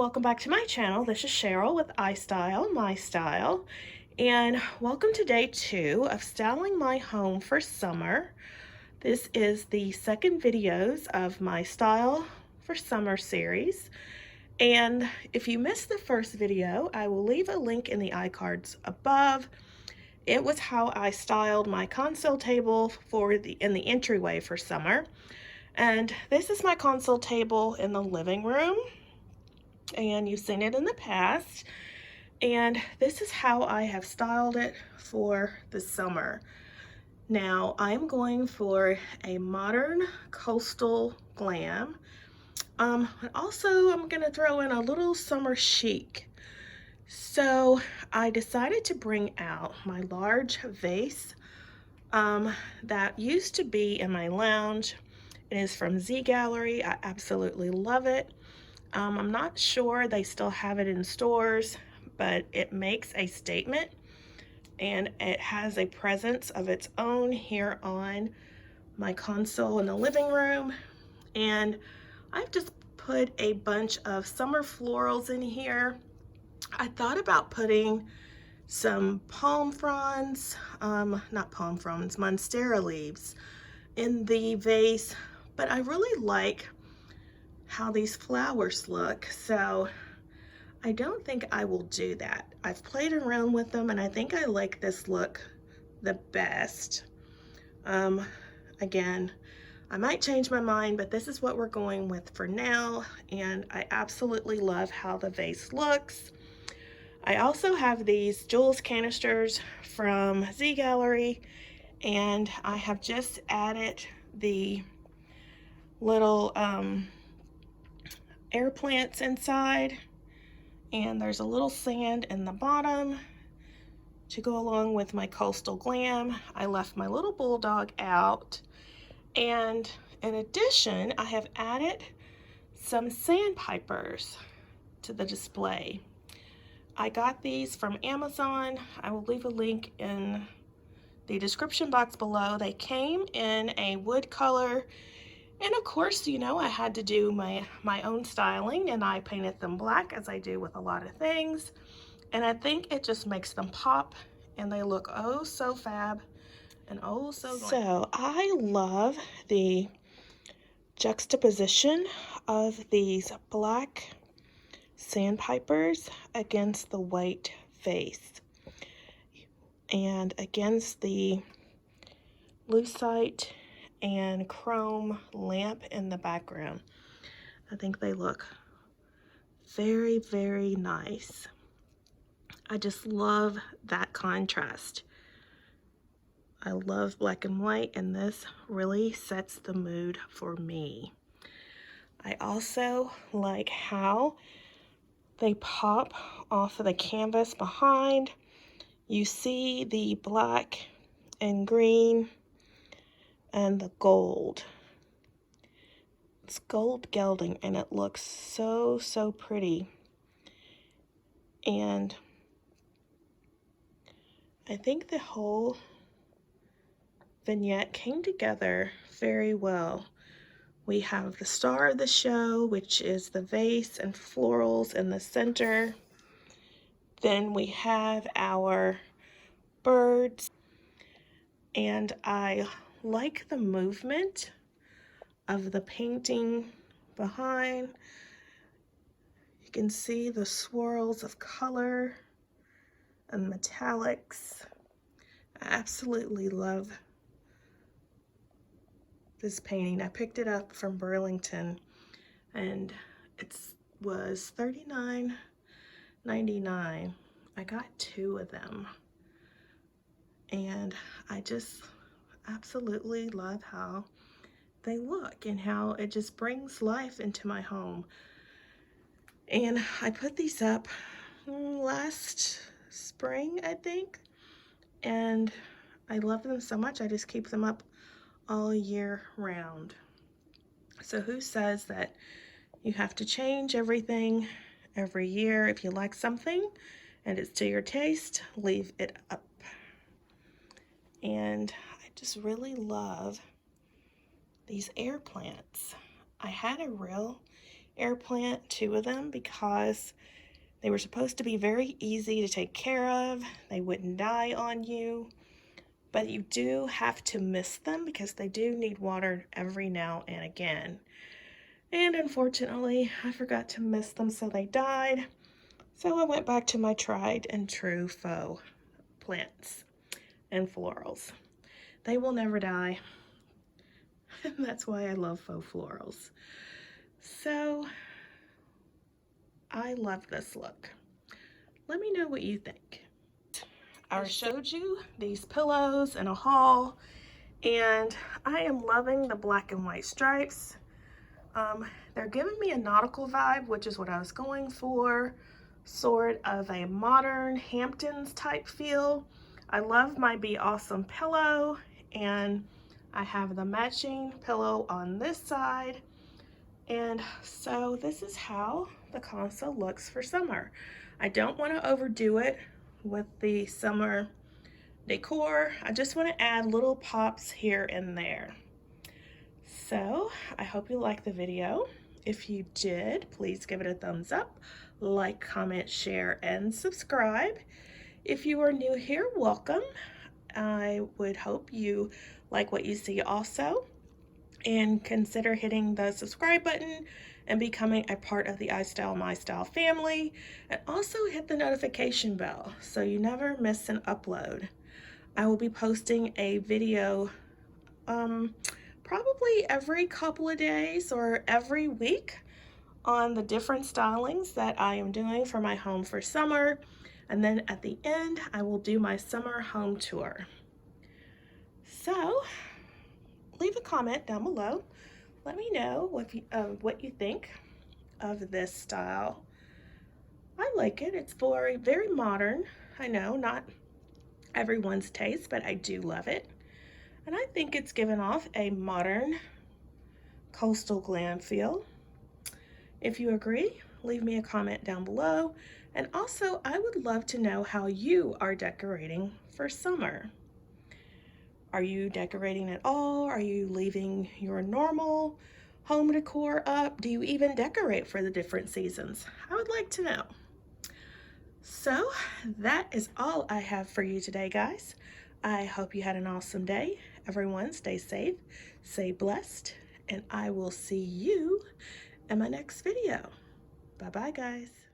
welcome back to my channel. This is Cheryl with iSTYLEMYSTYLE, and welcome to day 2 of styling my home for summer. This is the second videos of my Style for Summer series, and if you missed the first video, I will leave a link in the iCards above. It was how I styled my console table in the entryway for summer, and this is my console table in the living room. And you've seen it in the past, and this is how I have styled it for the summer. Now I'm going for a modern coastal glam, and also I'm gonna throw in a little summer chic. So I decided to bring out my large vase that used to be in my lounge. It is from Z Gallery. I absolutely love it. I'm not sure they still have it in stores, but it makes a statement and it has a presence of its own here on my console in the living room. And I've just put a bunch of summer florals in here. I thought about putting some palm fronds, not palm fronds, monstera leaves in the vase, but I really like how these flowers look, so I don't think I will do that. I've played around with them and I think I like this look the best. Again, I might change my mind, but this is what we're going with for now, and I absolutely love how the vase looks. I also have these Jules canisters from Z Gallery, and I have just added the little air plants inside, and there's a little sand in the bottom to go along with my coastal glam. I left my little bulldog out, and in addition I have added some sandpipers to the display. I got these from Amazon. I will leave a link in the description box below. They came in a wood color, and of course, you know, I had to do my own styling, and I painted them black as I do with a lot of things. And I think it just makes them pop, and they look oh so fab and oh so glam. So I love the juxtaposition of these black sandpipers against the white vase and against the lucite and chrome lamp in the background. I think they look very, very nice. I just love that contrast. I love black and white, and this really sets the mood for me. I also like how they pop off of the canvas behind. You see the black and green and the gold. It's gold gelding, and it looks so, so pretty. And I think the whole vignette came together very well. We have the star of the show, which is the vase and florals in the center. Then we have our birds, and I like the movement of the painting behind. You can see the swirls of color and metallics. I absolutely love this painting. I picked it up from Burlington, and it was $39.99. I got 2 of them, and I just absolutely love how they look and how it just brings life into my home. And I put these up last spring, I think, and I love them so much I just keep them up all year round. So who says that you have to change everything every year? If you like something and it's to your taste, leave it up. And I just really love these air plants. I had a real air plant, 2 of them, because they were supposed to be very easy to take care of. They wouldn't die on you, but you do have to mist them because they do need water every now and again. And unfortunately, I forgot to mist them, so they died. So I went back to my tried and true faux plants and florals. They will never die. That's why I love faux florals. So I love this look. Let me know what you think. I showed you these pillows in a haul, and I am loving the black and white stripes. They're giving me a nautical vibe, which is what I was going for, sort of a modern Hamptons type feel. I love my Be Awesome pillow, and I have the matching pillow on this side. And so this is how the console looks for summer. I don't want to overdo it with the summer decor. I just want to add little pops here and there. So I hope you liked the video. If you did, please give it a thumbs up, like, comment, share, and subscribe. If you are new here, welcome. I would hope you like what you see also, and consider hitting the subscribe button and becoming a part of the iSTYLEMYSTYLE family, and also hit the notification bell so you never miss an upload. I will be posting a video probably every couple of days or every week on the different stylings that I am doing for my home for summer, and then at the end I will do my summer home tour. So leave a comment down below. Let me know what you think of this style. I like it. It's very modern. I know not everyone's taste, but I do love it. And I think it's given off a modern coastal glam feel. If you agree, leave me a comment down below. And also, I would love to know how you are decorating for summer. Are you decorating at all? Are you leaving your normal home decor up? Do you even decorate for the different seasons? I would like to know. So that is all I have for you today, guys. I hope you had an awesome day. Everyone stay safe, stay blessed, and I will see you in my next video. Bye-bye, guys.